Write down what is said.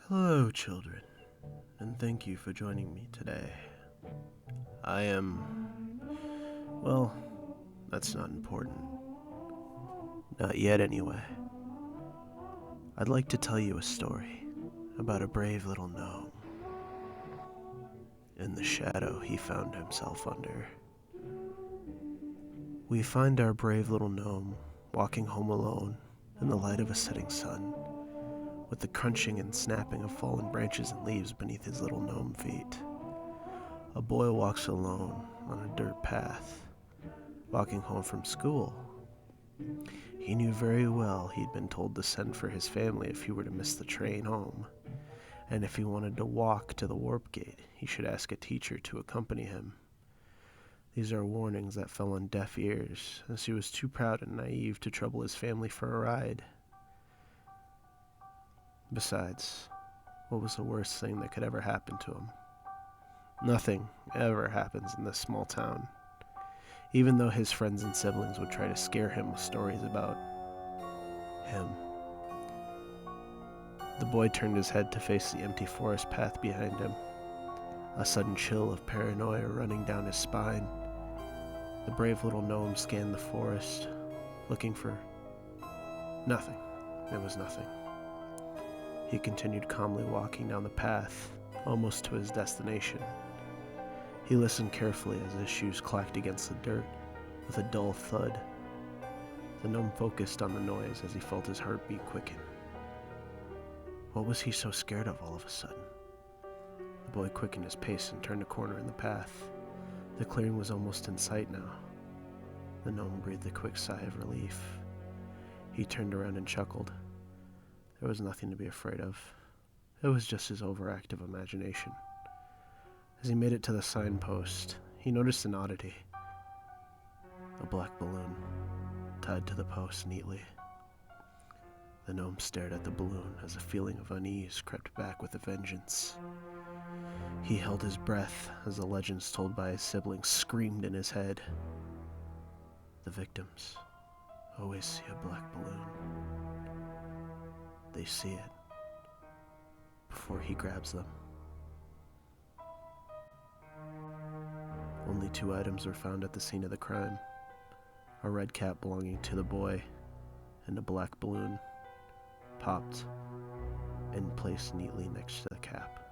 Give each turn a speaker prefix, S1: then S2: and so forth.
S1: Hello, children, and thank you for joining me today. I am. Well, that's not important. Not yet, anyway. I'd like to tell you a story about a brave little gnome and the shadow he found himself under. We find our brave little gnome walking home alone in the light of a setting sun, with the crunching and snapping of fallen branches and leaves beneath his little gnome feet. A boy walks alone on a dirt path, walking home from school. He knew very well he'd been told to send for his family if he were to miss the train home, and if he wanted to walk to the warp gate, he should ask a teacher to accompany him. These are warnings that fell on deaf ears, as he was too proud and naive to trouble his family for a ride. Besides, what was the worst thing that could ever happen to him? Nothing ever happens in this small town, even though his friends and siblings would try to scare him with stories about him. The boy turned his head to face the empty forest path behind him, a sudden chill of paranoia running down his spine. The brave little gnome scanned the forest, looking for nothing. There was nothing. He continued calmly walking down the path, almost to his destination. He listened carefully as his shoes clacked against the dirt with a dull thud. The gnome focused on the noise as he felt his heartbeat quicken. What was he so scared of all of a sudden? The boy quickened his pace and turned a corner in the path. The clearing was almost in sight now. The gnome breathed a quick sigh of relief. He turned around and chuckled. There was nothing to be afraid of. It was just his overactive imagination. As he made it to the signpost, he noticed an oddity. A black balloon, tied to the post neatly. The gnome stared at the balloon as a feeling of unease crept back with a vengeance. He held his breath as the legends told by his siblings screamed in his head. The victims always see a black balloon. They see it before he grabs them. Only 2 items were found at the scene of the crime: a red cap belonging to the boy and a black balloon, popped and placed neatly next to the cap.